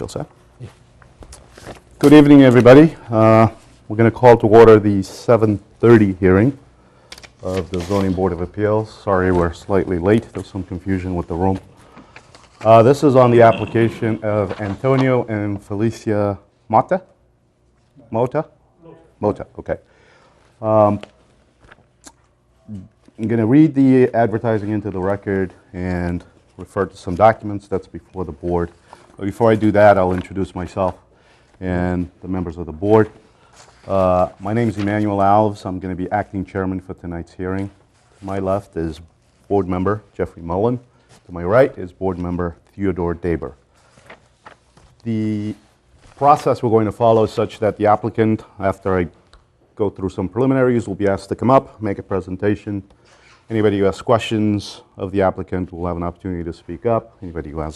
Feel set? Good evening, everybody. We're going to call to order the 7:30 hearing of the Zoning Board of Appeals. Sorry we're slightly late. There's some confusion with the room. This is on the application of Antonio and Felicia Mota? Mota? Mota, okay. I'm going to read the advertising into the record and refer to some documents that's before the board. But before I do that, I'll introduce myself and the members of the board. My name is Emmanuel Alves. I'm going to be acting chairman for tonight's hearing. To my left is board member Jeffrey Mullen. To my right is board member Theodore Daber. The process we're going to follow is such that the applicant, after I go through some preliminaries, will be asked to come up, make a presentation. Anybody who has questions of the applicant will have an opportunity to speak up. Anybody who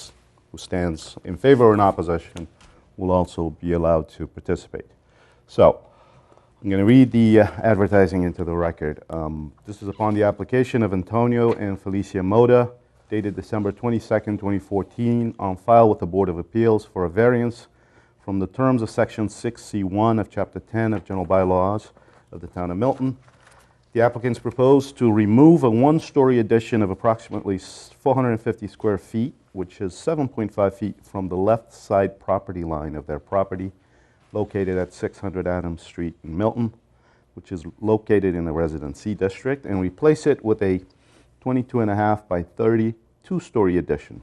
stands in favor or in opposition will also be allowed to participate. So, I'm going to read the advertising into the record. This is upon the application of Antonio and Felicia Mota, dated December 22nd, 2014, on file with the Board of Appeals for a variance from the terms of Section 6C1 of Chapter 10 of General Bylaws of the Town of Milton. The applicants propose to remove a one-story addition of approximately 450 square feet, which is 7.5 feet from the left side property line of their property, located at 600 Adams Street in Milton, which is located in the Residence C district, and replace it with a 22.5 by 30 two-story addition.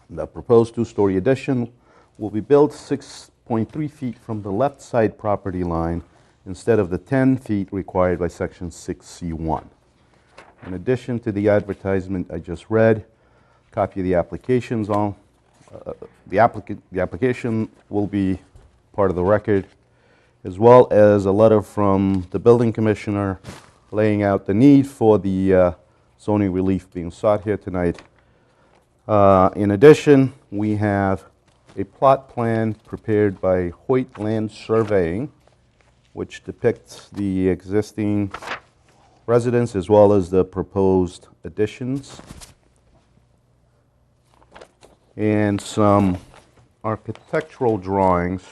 The proposed two-story addition will be built 6.3 feet from the left side property line instead of the 10 feet required by Section 6C1. In addition to the advertisement I just read, a copy of the applications on the application will be part of the record, as well as a letter from the building commissioner laying out the need for the zoning relief being sought here tonight. In addition, we have a plot plan prepared by Hoyt Land Surveying, which depicts the existing residence as well as the proposed additions, and some architectural drawings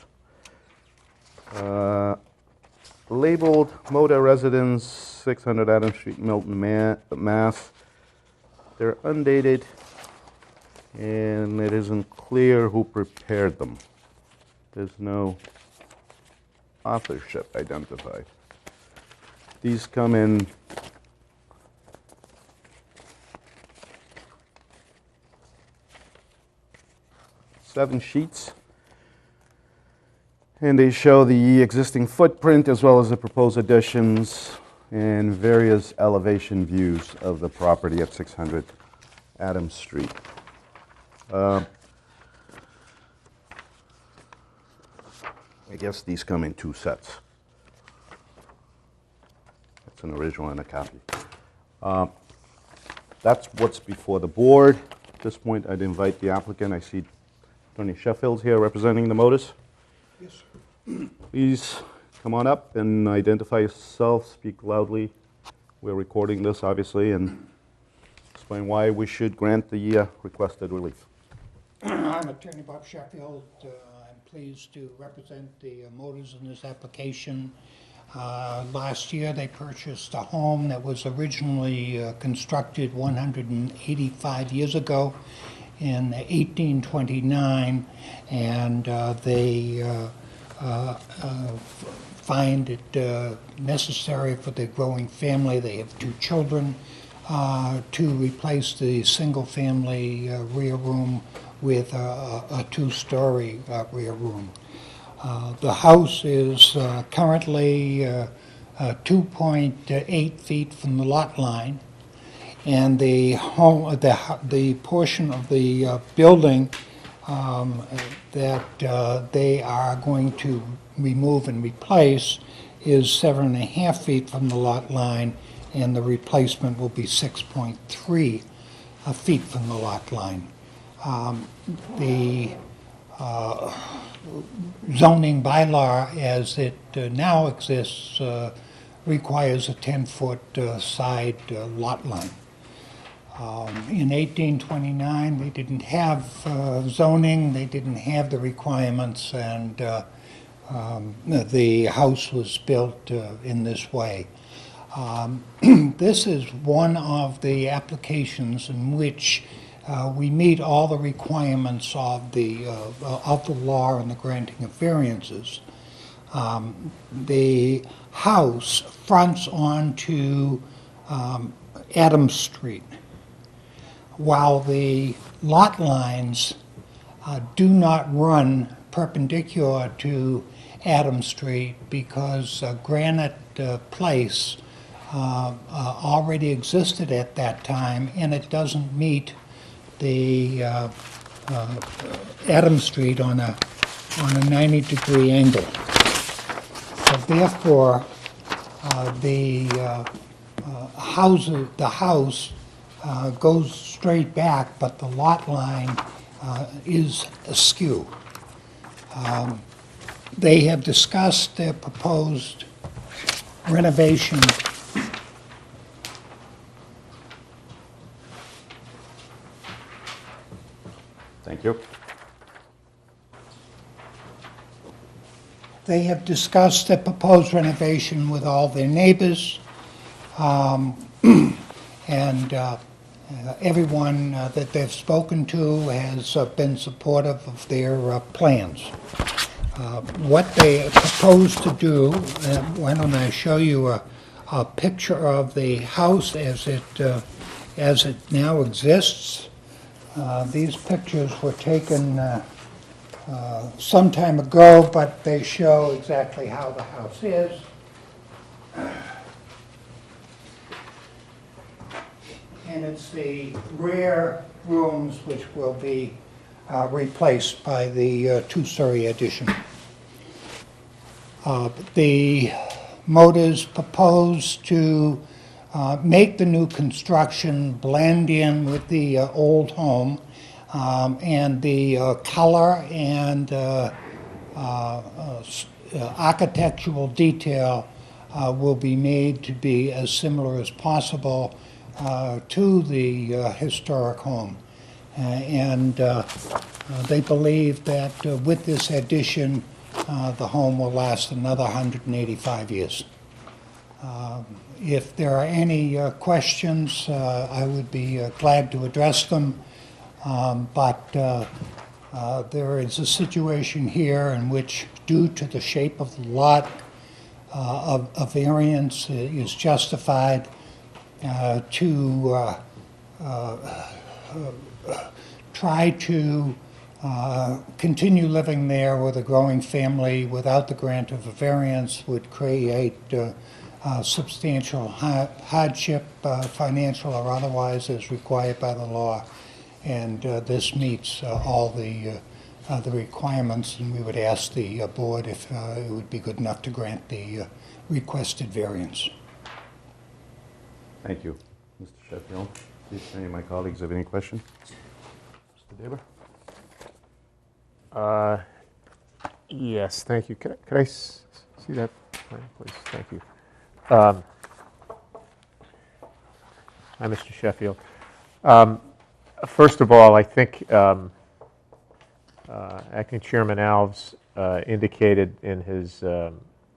labeled Mota Residence, 600 Adams Street, Milton, Mass. They're undated, and it isn't clear who prepared them. There's no authorship identified. These come in seven sheets, and they show the existing footprint as well as the proposed additions and various elevation views of the property at 600 Adams Street. I guess these come in two sets. It's an original and a copy. That's what's before the board. At this point, I'd invite the applicant. I see Tony Sheffield here representing the Motas. Yes. Please come on up and identify yourself, speak loudly. We're recording this, obviously, and explain why we should grant the requested relief. I'm Attorney Bob Sheffield. I'm pleased to represent the Motas in this application. Last year they purchased a home that was originally constructed 185 years ago in 1829, and they find it necessary for their growing family. They have two children, to replace the single-family rear room with a two-story rear room. The house is currently 2.8 feet from the lot line, and the portion of the building that they are going to remove and replace is 7.5 feet from the lot line, and the replacement will be 6.3 feet from the lot line. The zoning bylaw as it now exists requires a 10-foot side lot line. In 1829, they didn't have zoning, they didn't have the requirements, and the house was built in this way. This is one of the applications in which we meet all the requirements of the law and the granting of variances. The house fronts onto Adams Street, while the lot lines do not run perpendicular to Adams Street because Granite Place already existed at that time, and it doesn't meet the Adams Street on a 90-degree angle. So therefore, the house goes straight back, but the lot line is askew. They have discussed their proposed renovation. Thank you. They have discussed their proposed renovation with all their neighbors, and everyone that they've spoken to has been supportive of their plans. What they propose to do, why don't I show you a picture of the house as it now exists. These pictures were taken some time ago, but they show exactly how the house is. And it's the rear rooms which will be replaced by the two-story addition. The Motors propose to make the new construction blend in with the old home, and the color and architectural detail will be made to be as similar as possible to the historic home. And they believe that with this addition, the home will last another 185 years. If there are any questions, I would be glad to address them. But there is a situation here in which, due to the shape of the lot, a variance is justified to try to continue living there with a growing family without the grant of a variance would create substantial hardship, financial or otherwise, as required by the law. And this meets all the requirements, and we would ask the board if it would be good enough to grant the requested variance. Thank you, Mr. Sheffield. If any of my colleagues have any questions? Mr. Daber? Yes, thank you. Could I see that plan, please? Thank you. Hi, Mr. Sheffield. First of all, I think Acting Chairman Alves indicated in his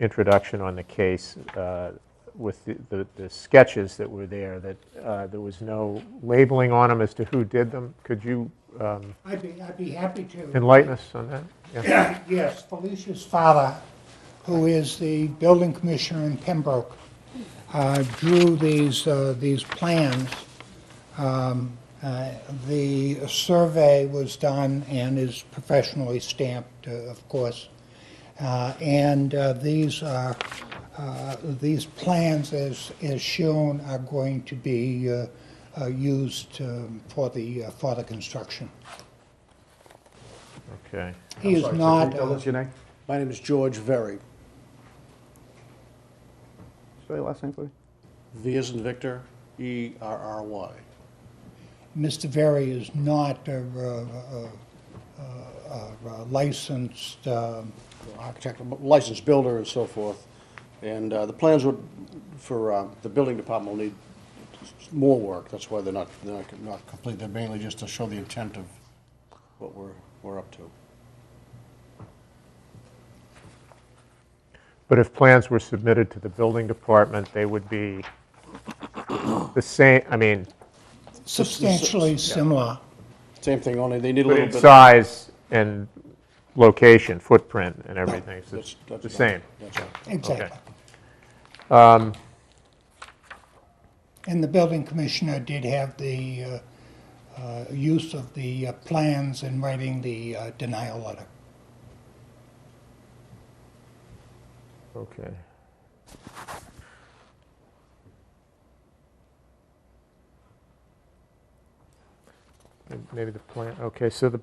introduction on the case with the sketches that were there that there was no labeling on them as to who did them. Could you I'd be happy to. enlighten us on that? Yeah. Yes, Felicia's father, who is the building commissioner in Pembroke, drew these plans. The survey was done and is professionally stamped, of course. And these plans, as shown, are going to be used for the construction. Okay. He is Sorry, sir, not. can you tell us your name? My name is George Very. Spell your last name, please. V as in Victor, E-R-R-Y. Mr. Very is not a licensed. Architect, licensed builder and so forth. And the plans would, for the building department will need more work, that's why they're not complete, they're mainly just to show the intent of what we're up to. But if plans were submitted to the building department, they would be the same, I mean, Substantially similar. Same thing, only they need a but little in bit. size and location, footprint and everything, so it's That's the about- same. That's all. Exactly. Okay. And the building commissioner did have the use of the plans in writing the denial letter. Okay. Maybe the plan, okay, so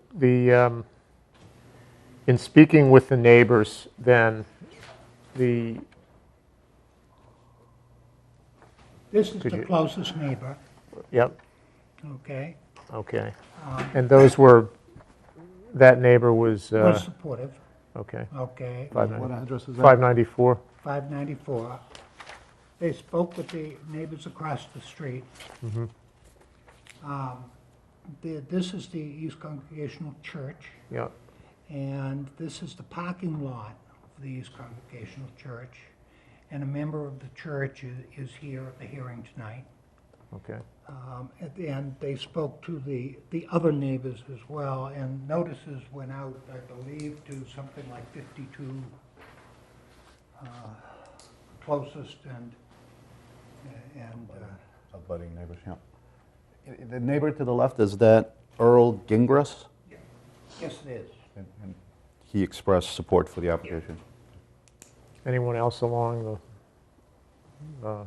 in speaking with the neighbors, then, This is Could the you- closest neighbor, yep, okay? okay. And those were, that neighbor was, Was supportive, okay, okay? 590 address is 594, 594. They spoke with the neighbors across the street. This is the East Congregational Church, yep, and this is the parking lot of the East Congregational Church. And a member of the church is here at the hearing tonight. okay, And they spoke to the other neighbors as well, and notices went out, I believe, to something like 52 closest and Abutting neighbors, yeah. The neighbor to the left, is that Earl Gingras? yes, it is. And he expressed support for the application. anyone else along the,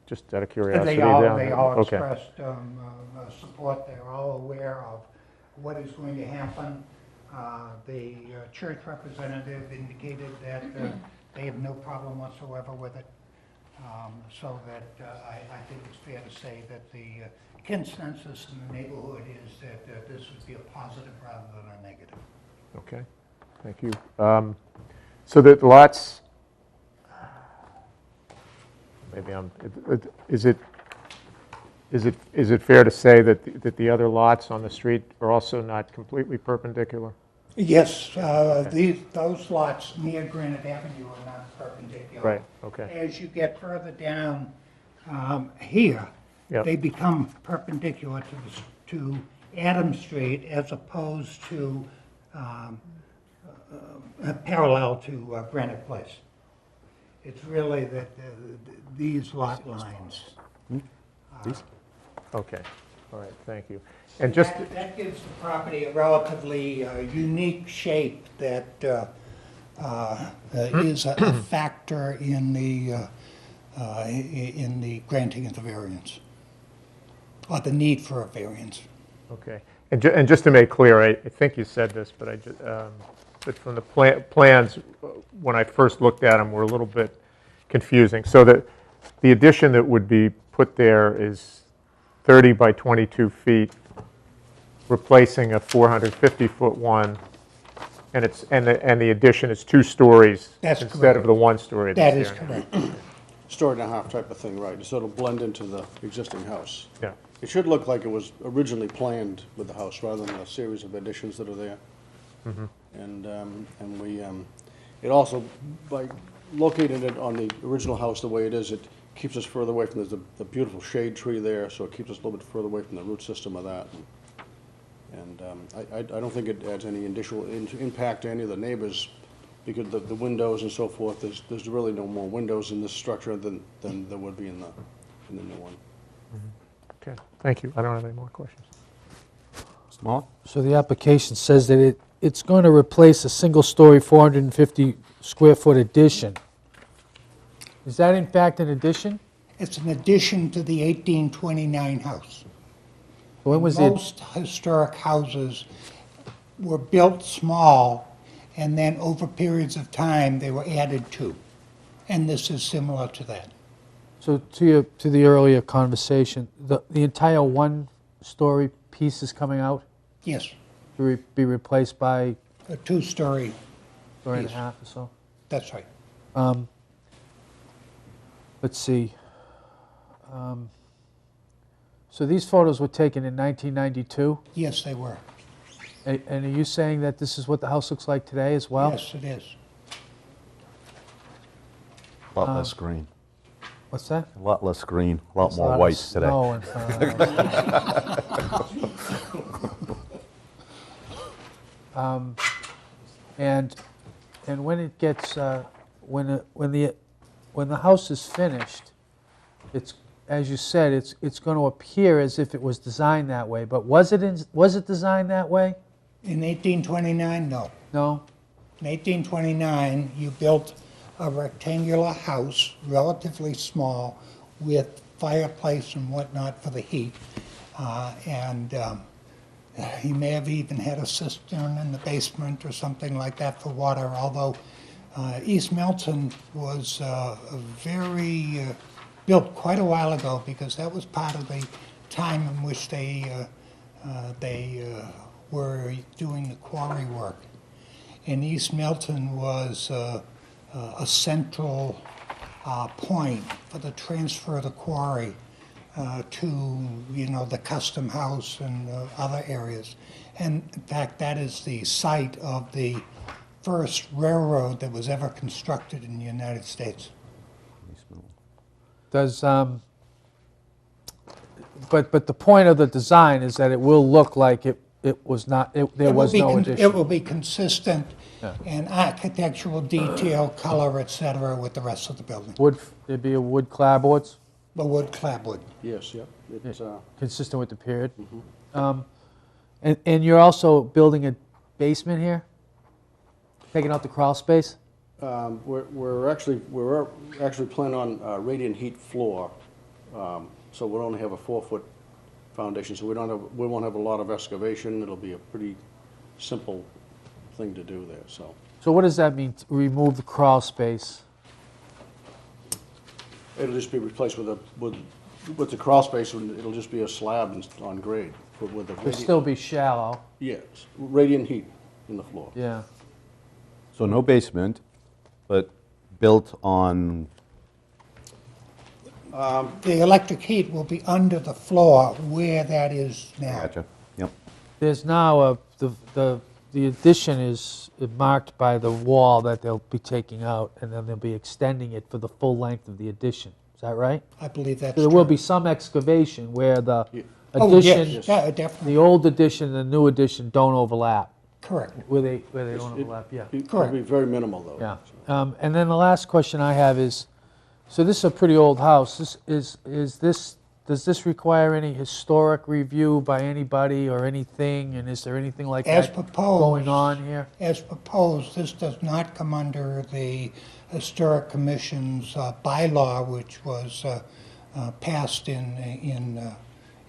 just out of curiosity? They all down there? Okay. expressed support, they're all aware of what is going to happen. The church representative indicated that they have no problem whatsoever with it. So that I think it's fair to say that the consensus in the neighborhood is that this would be a positive rather than a negative. Okay, thank you. So the lots, maybe is it fair to say that the other lots on the street are also not completely perpendicular? Yes, those lots near Granite Avenue are not perpendicular. Right, okay. As you get further down here, Yep. they become perpendicular to Adam Street as opposed to parallel to Granite Place. It's really that these lot lines. Okay, all right, thank you. And just, That gives the property a relatively unique shape that is a factor in the granting of the variance, or the need for a variance. okay. And just to make clear, I think you said this, but but from the plans, when I first looked at them, were a little bit confusing. So the addition that would be put there is 30 by 22 feet, replacing a 450-foot one, and the addition is 2 stories That's instead of correct. the 1 story That that's is there. correct. Story and a half type of thing, right, so it'll blend into the existing house. Yeah, It should look like it was originally planned with the house, rather than a series of additions that are there. And we, it also, by locating it on the original house the way it is, it keeps us further away from, there's the beautiful shade tree there, so it keeps us a little bit further away from the root system of that. And I don't think it adds any additional impact to any of the neighbors, because the windows and so forth, there's really no more windows in this structure than there would be in the new one. okay, thank you. I don't have any more questions. Mr. Mullin? So the application says that it's going to replace a single-story 450 square foot addition. Is that in fact an addition? It's an addition to the 1829 house. When was it? Most historic houses were built small, and then over periods of time, they were added to. And this is similar to that. So to the earlier conversation, the entire one-story piece is coming out Yes, to be replaced by a two-story, story and a Piece. half or so? that's right. Let's see. So these photos were taken in 1992? Yes, they were. And are you saying that this is what the house looks like today as well? Yes, it is. A lot less green. What's that? A lot less green, a lot There's more of white today. snow in front of the house. And when it gets, when the house is finished, it's, as you said, it's going to appear as if it was designed that way, but was it designed that way? In 1829, no. No? In 1829, you built a rectangular house, relatively small, with fireplace and whatnot for the heat. He may have even had a cistern in the basement or something like that for water, although East Milton was built quite a while ago, because that was part of the time in which they were doing the quarry work. And East Milton was a central point for the transfer of the quarry to, the custom house and other areas. And in fact, that is the site of the first railroad that was ever constructed in the United States. Does, but the point of the design is that it will look like it was not, there was no It addition. will be consistent Yeah. in architectural detail, color, et cetera, with the rest of the building. Wood, there'd be a wood clapboards, The wood, clapwood. Yes, yep. It's, consistent with the period. And you're also building a basement here? Taking out the crawl space? we're actually planning on radiant heat floor, so we'll only have a 4-foot foundation, so we won't have a lot of excavation. It'll be a pretty simple thing to do there, so. So what does that mean, to remove the crawl space? It'll just be replaced with the crawl space, and it'll just be a slab on grade with the It'll still be shallow, yes, radiant heat in the floor. yeah. So no basement, but built on, The electric heat will be under the floor where that is now. gotcha, yep. There's now the addition is marked by the wall that they'll be taking out, and then they'll be extending it for the full length of the addition. Is that right? I believe that's There will true. be some excavation where the Oh, addition, yes, yeah, definitely, the old addition and the new addition don't overlap. correct. Where they don't overlap, yeah. It'll be very minimal, though. Yeah. And then the last question I have is, so this is a pretty old house. Does this require any historic review by anybody or anything? And is there anything like As that proposed. going on here? As proposed, this does not come under the Historic Commission's bylaw, which was passed in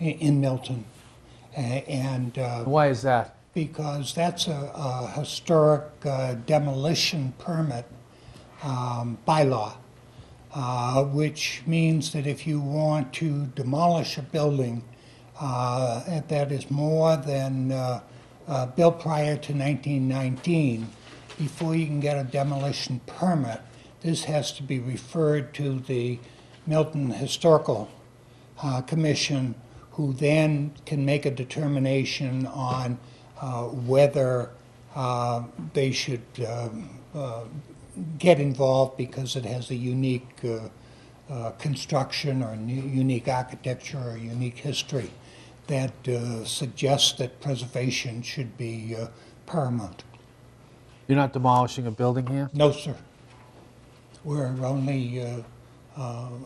Milton. And Why is that? because that's a historic demolition permit bylaw, which means that if you want to demolish a building that is more than built prior to 1919, before you can get a demolition permit, this has to be referred to the Milton Historical Commission, who then can make a determination on whether they should get involved because it has a unique construction or unique architecture or unique history that suggests that preservation should be paramount. You're not demolishing a building here? No, sir. We're only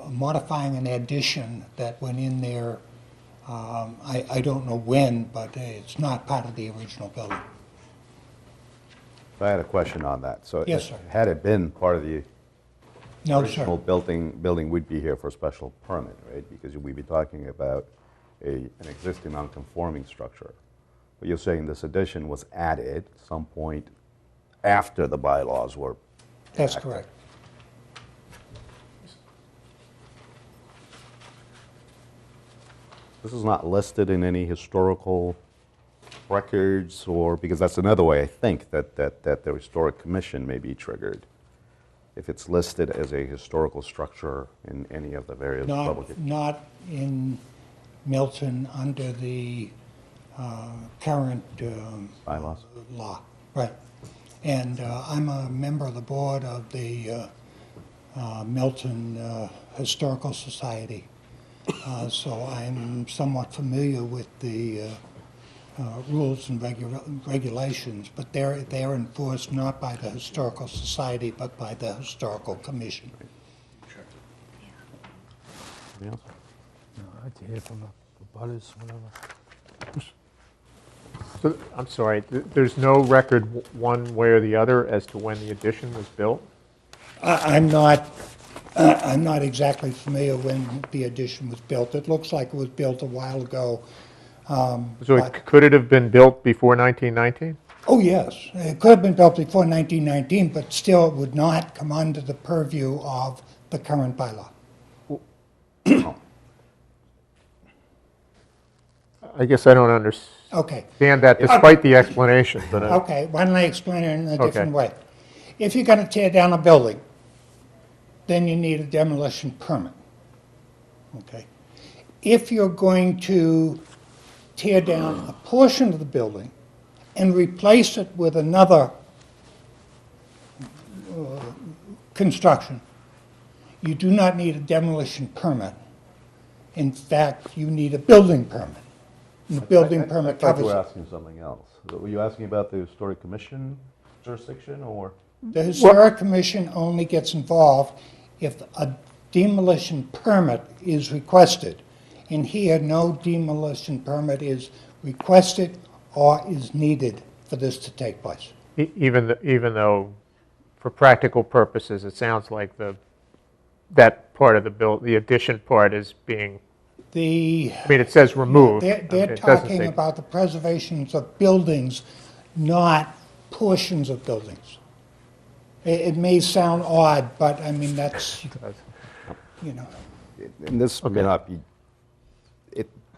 modifying an addition that went in there, I don't know when, but it's not part of the original building. I had a question on that. So Yes, sir. had it been part of the No, original sir. building, we'd be here for a special permit, right? Because we'd be talking about an existing non-conforming structure. But you're saying this addition was added at some point after the bylaws were That's enacted. correct. This is not listed in any historical records, or, because that's another way I think that the Historic Commission may be triggered, if it's listed as a historical structure in any of the various public... Not in Milton under the current Bylaws. law. Right. And I'm a member of the board of the Milton Historical Society. So I'm somewhat familiar with the rules and regulations, but they're enforced not by the Historical Society, but by the Historical Commission. Anything else? No, I'd like to hear from the butters, whatever. So, I'm sorry, there's no record one way or the other as to when the addition was built? I'm not exactly familiar when the addition was built. It looks like it was built a while ago. So could it have been built before 1919? Oh, yes, it could have been built before 1919, but still it would not come under the purview of the current bylaw. I guess I don't understand Okay, that despite the explanation, but okay, why don't I explain it in a different Okay. way? If you're gonna tear down a building, then you need a demolition permit, okay? If you're going to tear down a portion of the building and replace it with another construction, you do not need a demolition permit. In fact, you need a building permit. And the building permit I thought you covers were it. asking something else. Were you asking about the Historic Commission jurisdiction, or? The Historic Commission only gets involved if a demolition permit is requested. And here, no demolition permit is requested or is needed for this to take place. even though, for practical purposes, it sounds like that part of the addition part is being, The, I mean, it says removed. they're It doesn't talking say- about the preservations of buildings, not portions of buildings. It may sound odd, but I mean, that's, you know. And this may not be,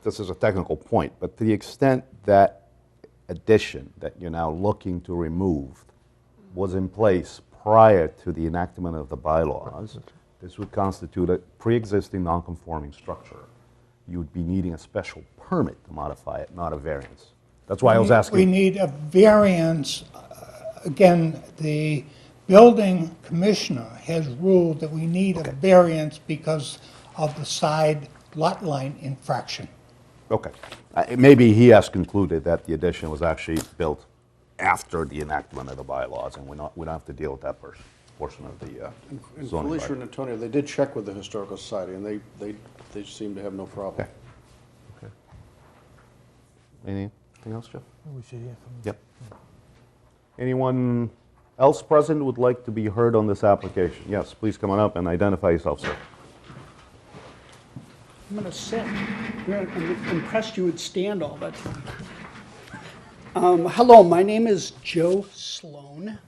this is a technical point, but to the extent that addition that you're now looking to remove was in place prior to the enactment of the bylaws, this would constitute a pre-existing non-conforming structure. You would be needing a special permit to modify it, not a variance. That's why I was We asking. need a variance. Again, the building commissioner has ruled that we need a variance because of the side lot line infraction. Okay. Maybe he has concluded that the addition was actually built after the enactment of the bylaws, and we don't have to deal with that portion of the And zoning Felicia bylaw. and Antonio, they did check with the Historical Society, and they seem to have no problem. Okay. Anything else, Jeff? We should hear from Yep. Anyone else present would like to be heard on this application? Yes, please come on up and identify yourself, sir. I'm going to sit. I'm impressed you would stand all that time. Hello, my name is Joe Sloan.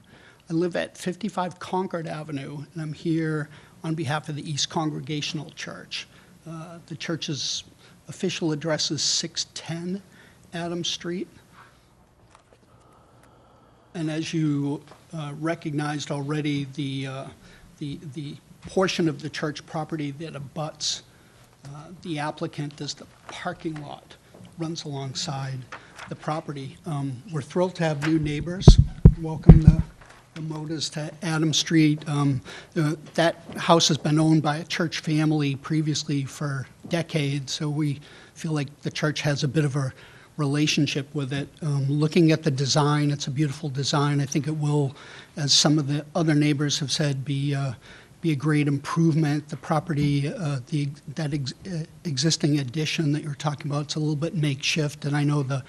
I live at 55 Concord Avenue, and I'm here on behalf of the East Congregational Church. The church's official address is 610 Adams Street. And as you recognized already, the portion of the church property that abuts the applicant is the parking lot, runs alongside the property. We're thrilled to have new neighbors. Welcome the Modas to Adams Street. That house has been owned by a church family previously for decades, so we feel like the church has a bit of a relationship with it. Looking at the design, it's a beautiful design. I think it will, as some of the other neighbors have said, be a great improvement. The property, existing addition that you're talking about, it's a little bit makeshift, and I know the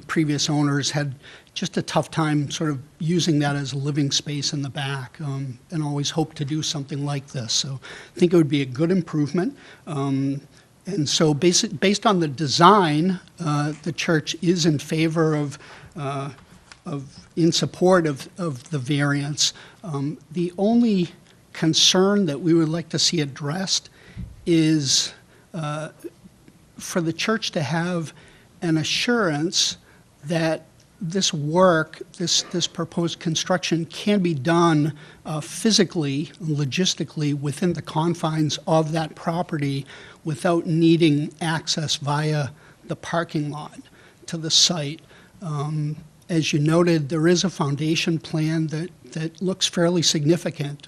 previous owners had just a tough time sort of using that as a living space in the back, and always hoped to do something like this. So I think it would be a good improvement. And so based on the design, the church is in favor of in support of the variance. The only concern that we would like to see addressed is for the church to have an assurance that this work, this proposed construction can be done physically, logistically, within the confines of that property without needing access via the parking lot to the site. As you noted, there is a foundation plan that looks fairly significant.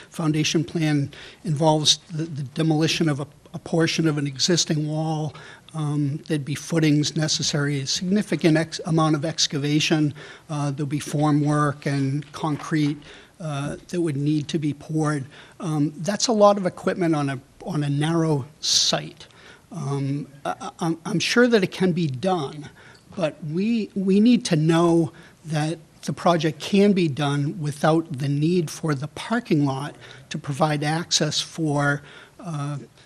Foundation plan involves the demolition of a portion of an existing wall. There'd be footings necessary, a significant amount of excavation. There'll be formwork and concrete that would need to be poured. That's a lot of equipment on a narrow site. I'm sure that it can be done, but we need to know that the project can be done without the need for the parking lot to provide access for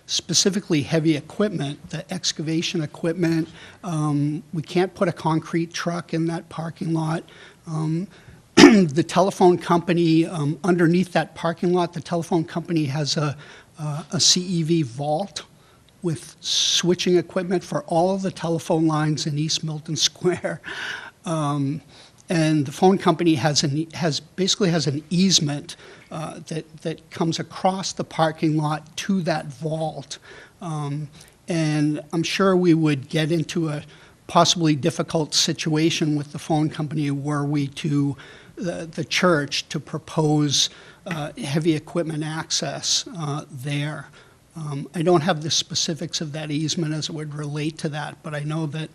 specifically heavy equipment, the excavation equipment. We can't put a concrete truck in that parking lot. The telephone company, underneath that parking lot, the telephone company has a CEV vault with switching equipment for all of the telephone lines in East Milton Square. And the phone company basically has an easement that comes across the parking lot to that vault. And I'm sure we would get into a possibly difficult situation with the phone company were we to the church to propose heavy equipment access there. I don't have the specifics of that easement as it would relate to that, but I know that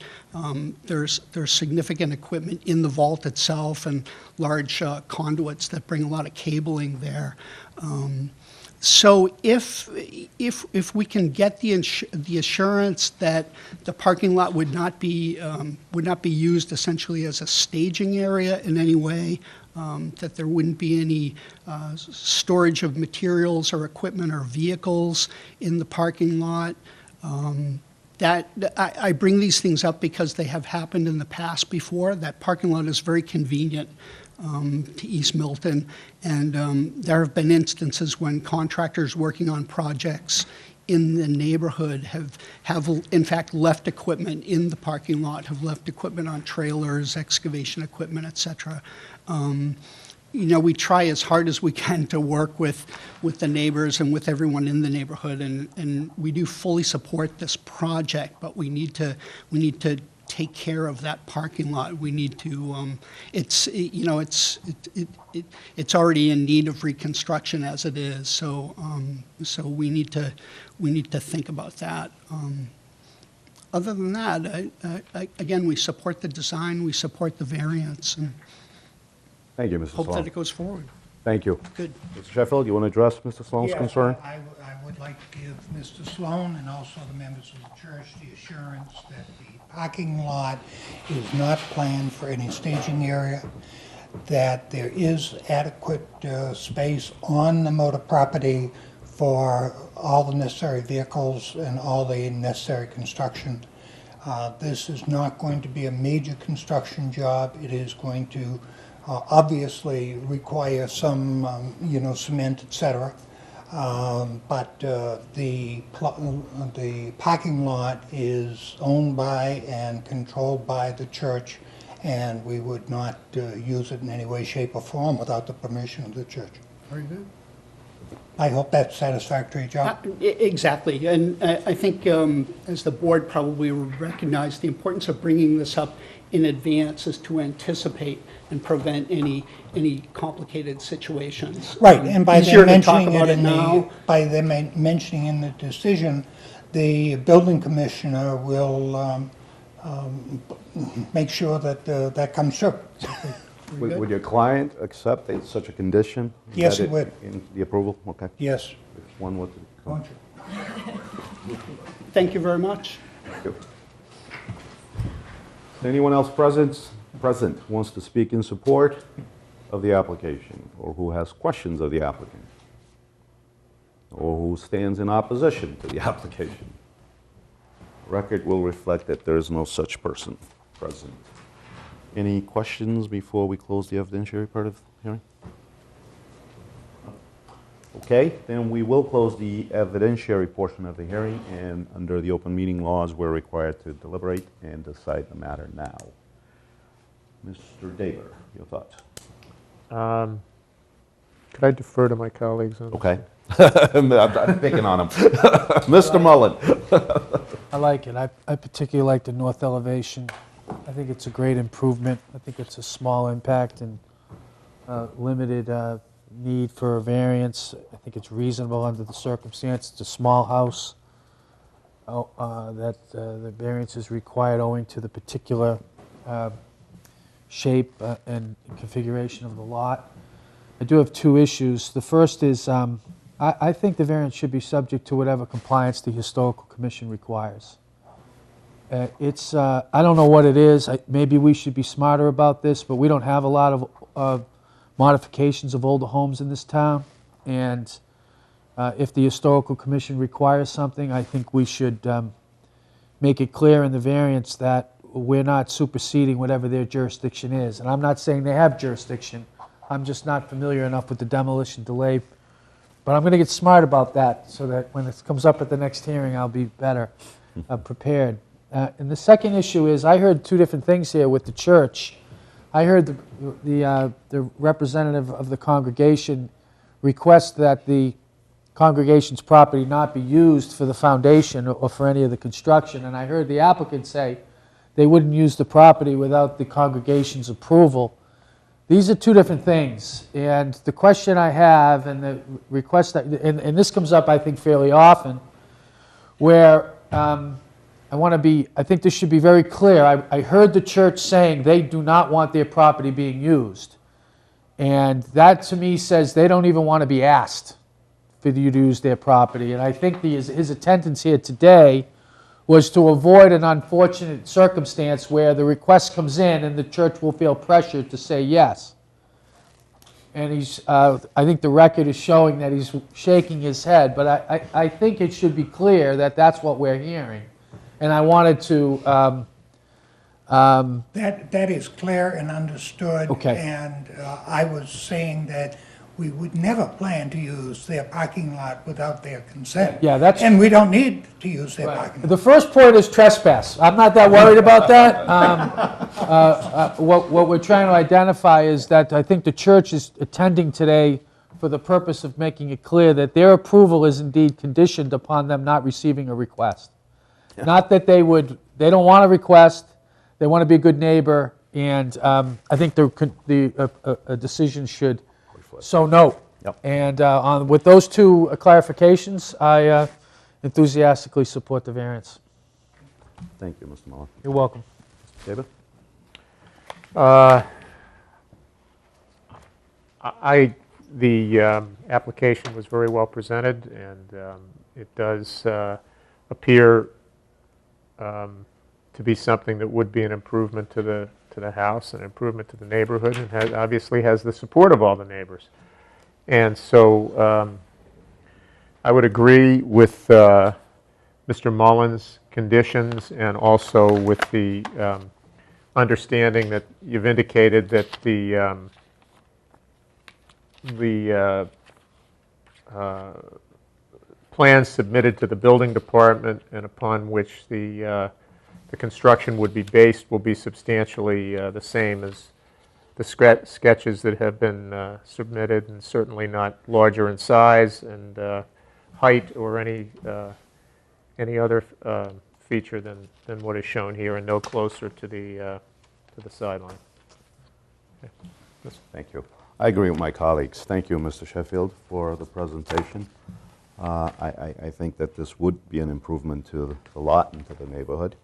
there's significant equipment in the vault itself and large conduits that bring a lot of cabling there. So if we can get the assurance that the parking lot would not be used essentially as a staging area in any way, that there wouldn't be any storage of materials or equipment or vehicles in the parking lot. I bring these things up because they have happened in the past before. That parking lot is very convenient to East Milton, and there have been instances when contractors working on projects in the neighborhood have in fact left equipment in the parking lot, have left equipment on trailers, excavation equipment, et cetera. We try as hard as we can to work with the neighbors and with everyone in the neighborhood, and we do fully support this project, but we need to take care of that parking lot. We need to, it's already in need of reconstruction as it is, so we need to think about that. Other than that, again, we support the design, we support the variance, and Thank you, Mr. hope that Sloan. it goes forward. Thank you. Good. Mr. Sheffield, you want to address Mr. Sloan's Yes, concern? I would like to give Mr. Sloan and also the members of the church the assurance that the parking lot is not planned for any staging area, that there is adequate space on the motor property for all the necessary vehicles and all the necessary construction. This is not going to be a major construction job. It is going to obviously require some, cement, etc. But the parking lot is owned by and controlled by the church, and we would not use it in any way, shape, or form without the permission of the church. Very good. I hope that's satisfactory, John. Exactly, and I think as the board probably recognize, the importance of bringing this up in advance is to anticipate and prevent any complicated situations. Right, and by Easier them to talk mentioning about it now. by them mentioning in the decision, the building commissioner will make sure that that comes through. Would your client accept such a condition? Yes, That he would. In the approval? Okay. Yes. If one would. Won't you? Thank you very much. Thank you. Anyone else present wants to speak in support of the application, or who has questions of the applicant, or who stands in opposition to the application? Record will reflect that there is no such person present. Any questions before we close the evidentiary part of the hearing? Okay, then we will close the evidentiary portion of the hearing, and under the open meeting laws, we're required to deliberate and decide the matter now. Mr. Daver, your thoughts? Could I defer to my colleagues on? Okay. I'm picking on him. Mr. Mullen? I like it. I particularly like the north elevation. I think it's a great improvement. I think it's a small impact and limited need for a variance. I think it's reasonable under the circumstance. It's a small house that the variance is required owing to the particular shape and configuration of the lot. I do have two issues. The first is I think the variance should be subject to whatever compliance the Historical Commission requires. I don't know what it is. Maybe we should be smarter about this, but we don't have a lot of modifications of older homes in this town. And if the Historical Commission requires something, I think we should make it clear in the variance that we're not superseding whatever their jurisdiction is. And I'm not saying they have jurisdiction. I'm just not familiar enough with the demolition delay. But I'm going to get smart about that so that when it comes up at the next hearing, I'll be better prepared. And the second issue is I heard two different things here with the church. I heard the representative of the congregation request that the congregation's property not be used for the foundation or for any of the construction. And I heard the applicant say they wouldn't use the property without the congregation's approval. These are two different things. And the question I have and the request, and this comes up, I think, fairly often, where I think this should be very clear. I heard the church saying they do not want their property being used. And that to me says they don't even want to be asked for you to use their property. And I think his attendance here today was to avoid an unfortunate circumstance where the request comes in and the church will feel pressured to say yes. And I think the record is showing that he's shaking his head, but I think it should be clear that that's what we're hearing. And I wanted to... That is clear and understood. Okay. And I was saying that we would never plan to use their parking lot without their consent. Yeah, that's- And we don't need to use their parking lot. The first point is trespass. I'm not that worried about that. What we're trying to identify is that I think the church is attending today for the purpose of making it clear that their approval is indeed conditioned upon them not receiving a request. Yeah. Not that they don't want a request, they want to be a good neighbor, and I think a decision should so note. Yep. And with those two clarifications, I enthusiastically support the variance. Thank you, Mr. Mullen. You're welcome. David? The application was very well presented, and it does appear to be something that would be an improvement to the house, an improvement to the neighborhood, and obviously has the support of all the neighbors. And so I would agree with Mr. Mullen's conditions, and also with the understanding that you've indicated that the plans submitted to the building department and upon which the construction would be based will be substantially the same as the sketches that have been submitted, and certainly not larger in size and height or any other feature than what is shown here, and no closer to the sideline. Okay. Thank you. I agree with my colleagues. Thank you, Mr. Sheffield, for the presentation. I think that this would be an improvement to the lot and to the neighborhood.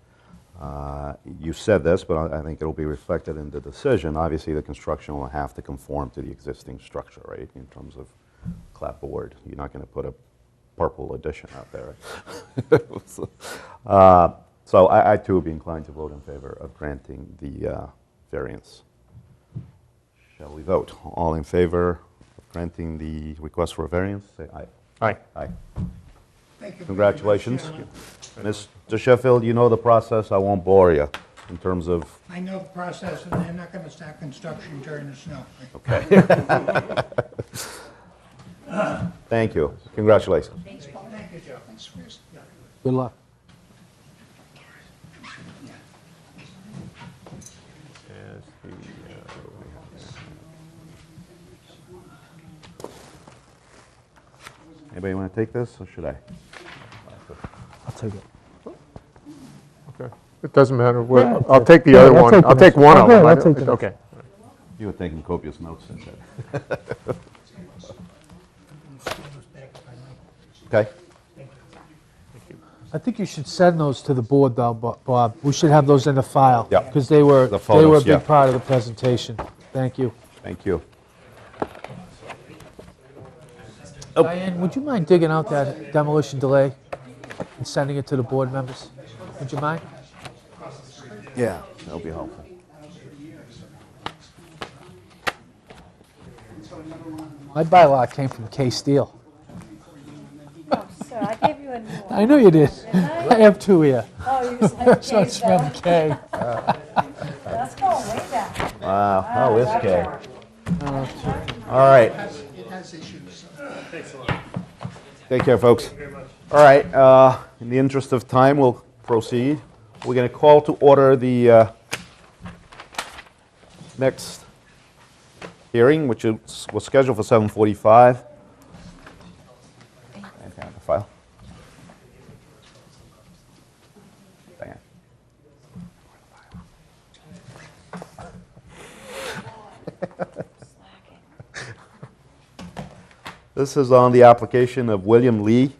You said this, but I think it will be reflected in the decision. Obviously, the construction will have to conform to the existing structure, right, in terms of clapboard. You're not going to put a purple addition out there. Right? So I, too, would be inclined to vote in favor of granting the variance. Shall we vote? All in favor of granting the request for a variance, say aye. Aye. Aye. Thank you. Congratulations. Mr. Sheffield, you know the process. I won't bore you in terms of... I know the process, and they're not going to start construction during the snow. Okay. Thank you. Congratulations. Thank you, Joe. Good luck. As the Anybody want to take this, or should I? I'll take it. Okay. It doesn't matter. What- Yeah, I'll take the yeah, other I'll one. take the I'll take next- one oh, of good, them. I'll take the next Okay. You were taking copious notes, I said. Okay? I think you should send those to the board, though, Bob. We should have those in the file. Yeah. Because they were The a photos, yeah. big part of the presentation. Thank you. Thank you. Diane, would you mind digging out that demolition delay and sending it to the board members? Would you mind? Yeah, that'll be helpful. My bylaw came from K Steel. Oh, sir, I gave you a new one. I know you did. I have two here. Oh, you said So it's from K. That's going way back. Wow, how is that's Kay? all. All right. Take care, folks. All right, in the interest of time, we'll proceed. We're going to call to order the next hearing, which was scheduled for 7:45. And have the file. Diane. This is on the application of William Lee,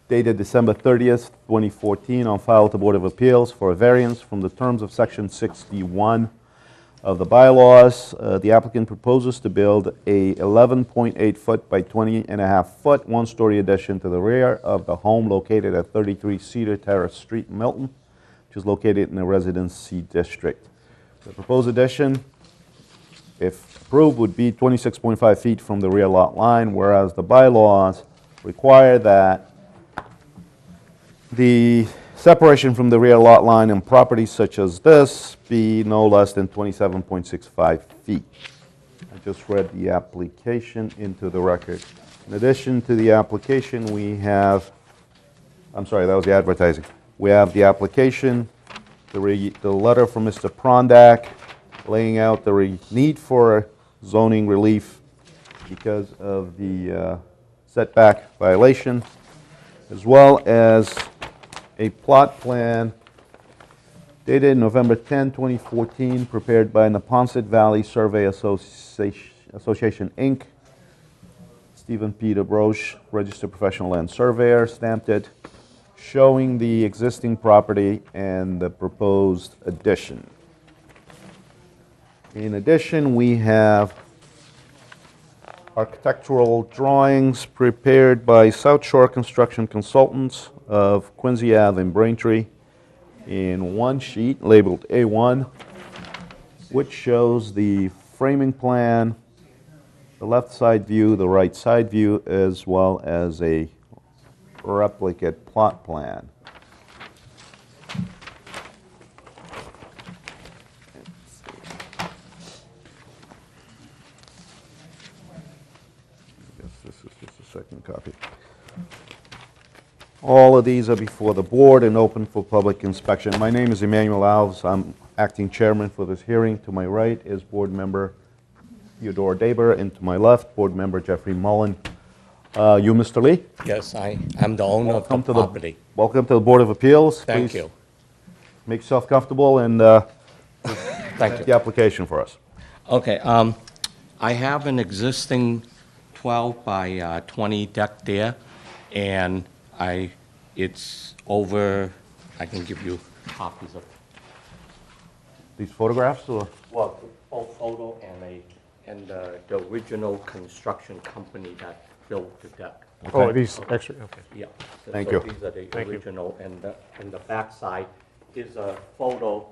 dated December 30th, 2014, on file with the Board of Appeals for a variance from the terms of Section 61 of the bylaws. The applicant proposes to build a 11.8 foot by 20.5 foot, one-story addition to the rear of the home located at 33 Cedar Terrace Street, Milton, which is located in the Residency District. The proposed addition, if approved, would be 26.5 feet from the rear lot line, whereas the bylaws require that the separation from the rear lot line in properties such as this be no less than 27.65 feet. I just read the application into the record. In addition to the application, we have, I'm sorry, that was the advertising. We have the application, the letter from Mr. Prondak laying out the need for zoning relief because of the setback violation, as well as a plot plan dated November 10, 2014, prepared by Neponset Valley Survey Association, Inc., Stephen P. DeBroche, registered professional land surveyor, stamped it, showing the existing property and the proposed addition. In addition, we have architectural drawings prepared by South Shore Construction Consultants of Quincy Ave in Braintree in one sheet labeled A1, which shows the framing plan, the left side view, the right side view, as well as a replicate plot plan. This is just a second copy. All of these are before the board and open for public inspection. My name is Emmanuel Alves. I'm acting chairman for this hearing. To my right is board member Theodore Daber, and to my left, board member Jeffrey Mullen. You, Mr. Lee? Yes, I am the owner of the Welcome to property. Welcome to the Board of Appeals. Thank Please you. make yourself comfortable and Thank the you. application for us. Okay, I have an existing 12 by 20 deck there, and it's over, I can give you copies of, These photographs, or? well, both photo and the original construction company that built the deck. Oh, these extra, okay. Yeah. Thank So you. these are the Thank you. original, and the back side is a photo.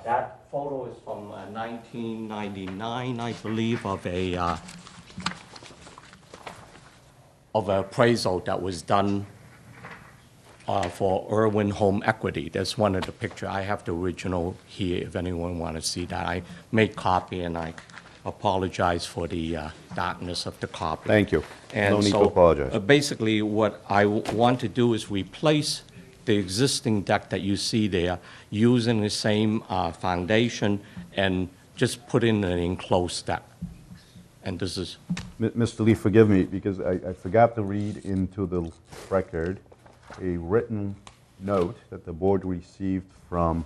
That photo is from 1999, I believe, of an appraisal that was done for Irwin Home Equity. That's one of the picture. I have the original here, if anyone want to see that. I made copy, and I apologize for the darkness of the copy. Thank you. And No need to so, apologize. basically, what I want to do is replace the existing deck that you see there using the same foundation and just put in an enclosed deck. And this is, Mr. Lee, forgive me, because I forgot to read into the record a written note that the board received from,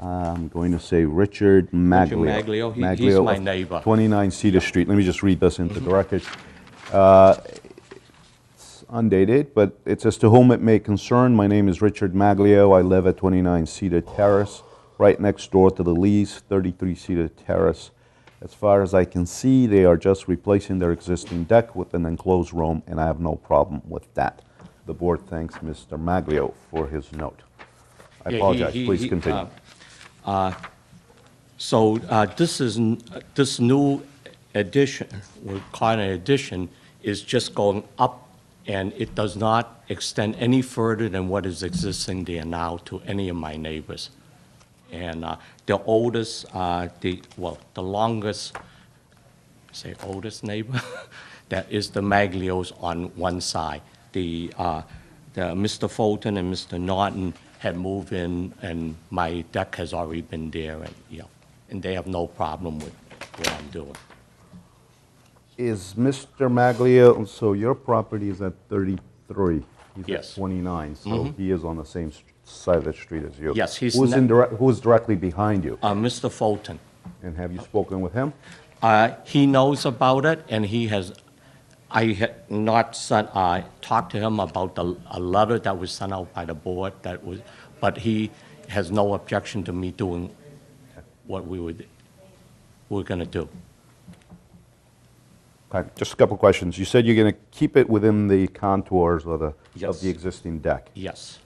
I'm going to say Richard Maglio. Maglio, he's my of neighbor. 29 Cedar Street. Let me just read this into the record. It's undated, but it says, "To whom it may concern, my name is Richard Maglio. I live at 29 Cedar Terrace, right next door to the Lees, 33 Cedar Terrace. As far as I can see, they are just replacing their existing deck with an enclosed room, and I have no problem with that." The board thanks Mr. Maglio for his note. I Yeah, apologize, please continue. So this new addition, we call it an addition, is just going up, and it does not extend any further than what is existing there now to any of my neighbors. And the oldest, the longest, say oldest neighbor, that is the Maglios on one side. The Mr. Fulton and Mr. Norton had moved in, and my deck has already been there, and, and they have no problem with what I'm doing. Is Mr. Maglio, so your property is at 33? He's Yes. at 29, so he is on the same side of the street as you? Yes, he's Who's who's directly behind you? Mr. Fulton, And have you spoken with him? he knows about it, and I had not sent, talked to him about a letter that was sent out by the board but he has no objection to me doing what we're gonna do. Okay, just a couple questions. You said you're going to keep it within the contours of Yes. the existing deck. Yes,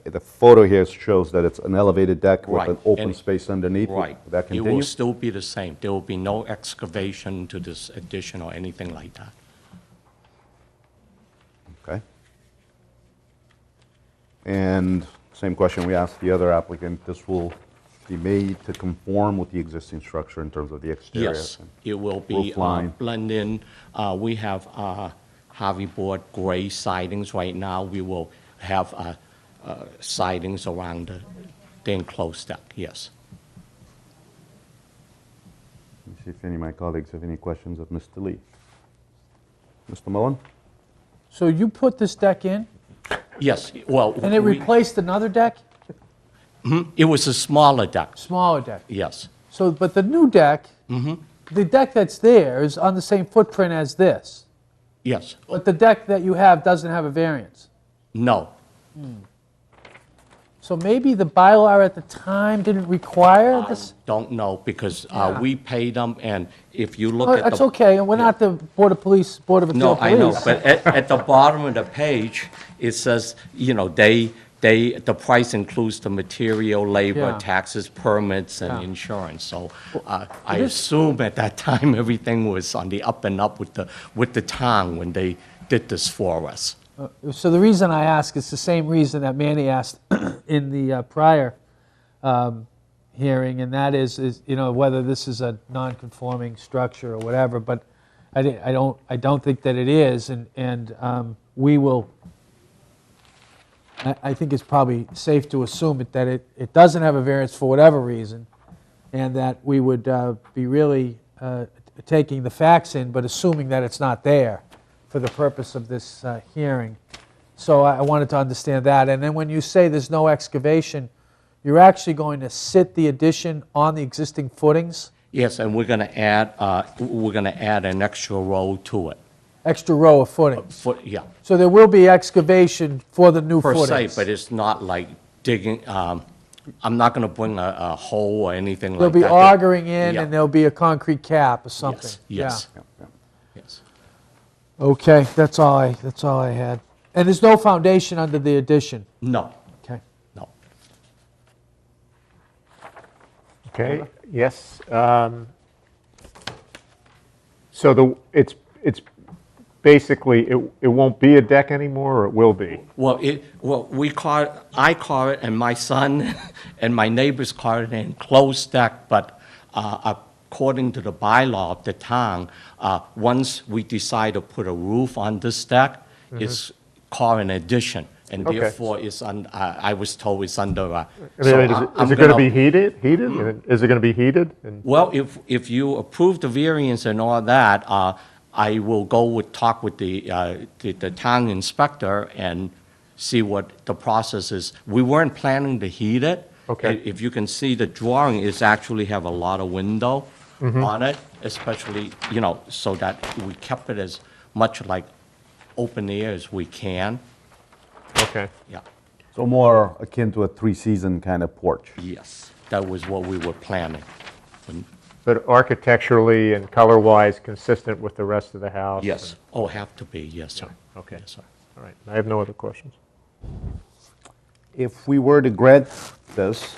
The photo here shows that it's an elevated deck with Right, an open and- space underneath. right. Will that It will continue? still be the same. There will be no excavation to this addition or anything like that. Okay. And same question we asked the other applicant, this will be made to conform with the existing structure in terms of the exterior? Yes, it will be Roof line. blend in. We have Harvey board gray sidings right now. We will have sidings around the enclosed deck, yes. Let me see if any of my colleagues have any questions of Mr. Lee. Mr. Mullen? So you put this deck in, Yes, well. and it replaced another deck? It was a smaller deck, Smaller deck. yes. So, but the new deck, the deck that's there is on the same footprint as this, Yes, but the deck that you have doesn't have a variance. no. So maybe the bylaw at the time didn't require this? Don't know, because Yeah. we paid them, and if you look Oh, at the... that's okay, and we're not the Board of Police, Board of Appeal No, I know, Police. but at the bottom of the page, it says, the price includes the material, labor, Yeah. taxes, permits, and Yeah. insurance. So I it is- assume at that time, everything was on the up and up with the town when they did this for us. So the reason I ask is the same reason that Manny asked in the prior hearing, and that is whether this is a non-conforming structure or whatever, but I don't think that it is, and we will, I think it's probably safe to assume that it doesn't have a variance for whatever reason, and that we would be really taking the facts in, but assuming that it's not there for the purpose of this hearing. So I wanted to understand that. And then when you say there's no excavation, you're actually going to sit the addition on the existing footings? Yes, and we're going to add an extra row to it. Extra row of footings? Yeah, So there will be excavation for the new per footings? se, but it's not like digging, I'm not going to bring a hole or anything like There'll that. be augering in, Yeah. and there'll be a concrete cap or something? Yes, Yeah, yeah. yes. Okay, that's all I had. And there's no foundation under the addition? No, Okay. no. Okay, yes. So it's basically, it won't be a deck anymore, or it will be? Well, I call it, and my son and my neighbors call it an enclosed deck, but according to the bylaw of the town, once we decide to put a roof on this deck, it's called an addition. And Okay. therefore, I was told it's under, I so mean, I'm is it going to gonna- be heated? And is it going to be heated? And Well, if you approve the variance and all that, I will talk with the town inspector and see what the process is. We weren't planning to heat it. Okay. If you can see, the drawing is actually have a lot of window on it, especially, so that we kept it as much like open air as we can. Okay. Yeah, So more akin to a three-season kind of porch. yes, that was what we were planning. But architecturally and color-wise, consistent with the rest of the house? Yes, oh, have to be, yes, sir. Okay. Yes, sir. All right. I have no other questions. If we were to grant this,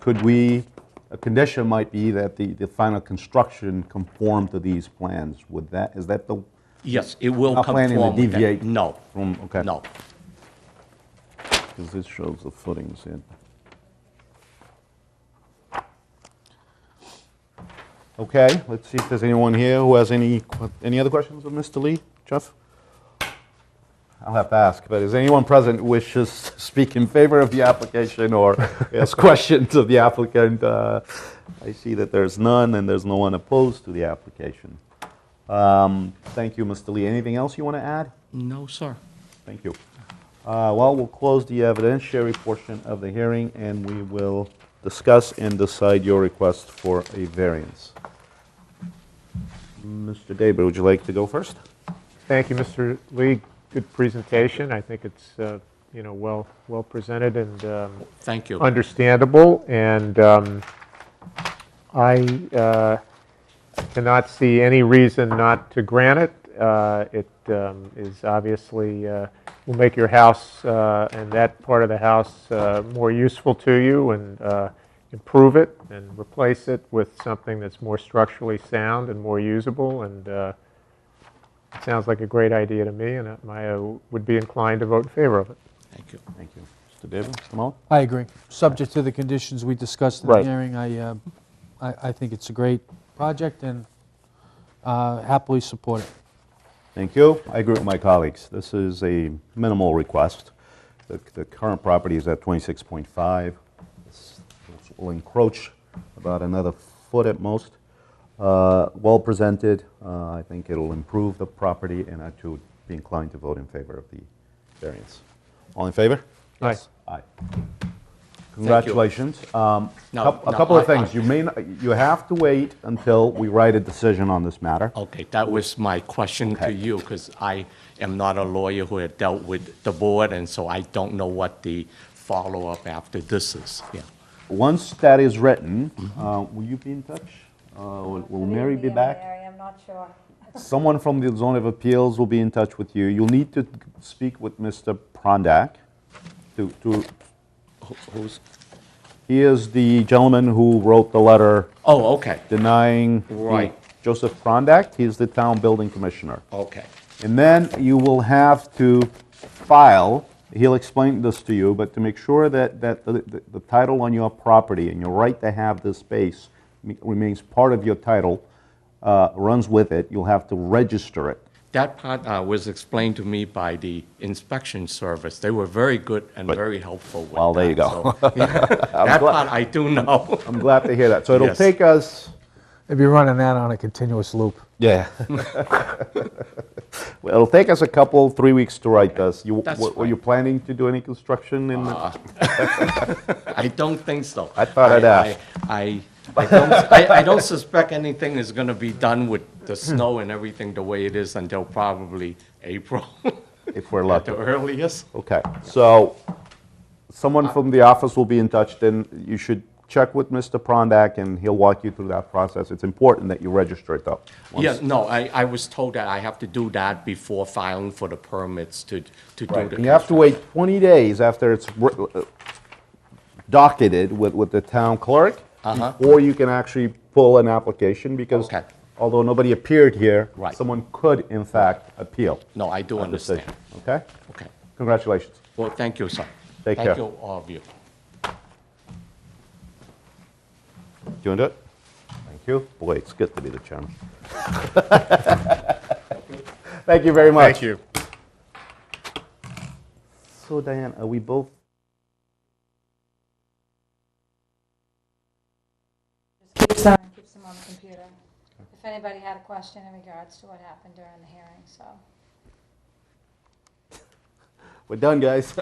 could we, a condition might be that the final construction conform to these plans. Is that the, Yes, it will Not planning to conform with that. deviate No, okay. no. Because this shows the footings in. Okay, let's see if there's anyone here who has any other questions of Mr. Lee? Jeff? I'll have to ask, but is anyone present who wishes to speak in favor of the application or ask questions of the applicant? I see that there's none and there's no one opposed to the application. Thank you, Mr. Lee. Anything else you want to add? No, sir. Thank you. Well, we'll close the evidentiary portion of the hearing, and we will discuss and decide your request for a variance. Mr. David, would you like to go first? Thank you, Mr. Lee. Good presentation. I think it's, well presented and Thank you. understandable. And I cannot see any reason not to grant it. It is obviously, will make your house and that part of the house more useful to you and improve it and replace it with something that's more structurally sound and more usable. And it sounds like a great idea to me, and I would be inclined to vote in favor of it. Thank you. Thank you. Mr. David, Mr. Mullin? I agree. Subject to the conditions we discussed in the Right. hearing, I think it's a great project and happily support it. Thank you. I agree with my colleagues. This is a minimal request. The current property is at 26.5. This will encroach about another foot at most. Well presented. I think it'll improve the property, and I too would be inclined to vote in favor of the variance. All in favor? Aye. Aye. Congratulations. A couple of things. You have to wait until we write a decision on this matter. Okay, that was my question to Okay. you, because I am not a lawyer who had dealt with the board, and so I don't know what the follow-up after this is. Yeah. Once that is written, will you be in touch? Will Mary be back? Mary, I'm not sure. Someone from the Zone of Appeals will be in touch with you. You'll need to speak with Mr. Prondak. Who's? He is the gentleman who wrote the letter Oh, okay, denying Right. Joseph Prondak. He's the town building commissioner. okay. And then you will have to file, he'll explain this to you, but to make sure that the title on your property and your right to have this space remains part of your title, runs with it, you'll have to register it. That part was explained to me by the inspection service. They were very good and very helpful with that. Well, there you go. So, yeah, that part I do know. I'm glad to hear that. So it'll Yes. take us, They'd be running that on a continuous loop. yeah. Well, it'll take us 3 weeks to write this. That's Were you planning to do any construction in the? I don't think so. I thought I'd ask. I don't suspect anything is going to be done with the snow and everything the way it is until probably April If we're at lucky. the earliest. Okay, so someone from the office will be in touch, then you should check with Mr. Prondak and he'll walk you through that process. It's important that you register it though. Yeah, no, I was told that I have to do that before filing for the permits to do the. And you have to wait 20 days after it's docketed with the town clerk, before you can actually pull an application, because Okay. although nobody appeared here, Right. someone could in fact appeal No, I do a decision. understand. Okay? Okay. Congratulations. Well, thank you, sir. Take care. Thank you, all of you. Do you want to do it? Thank you. Boy, it's good to be the chairman. Thank you very much. Thank you. So Diane, are we both? Keeps them on the computer. If anybody had a question in regards to what happened during the hearing, so. We're done, guys.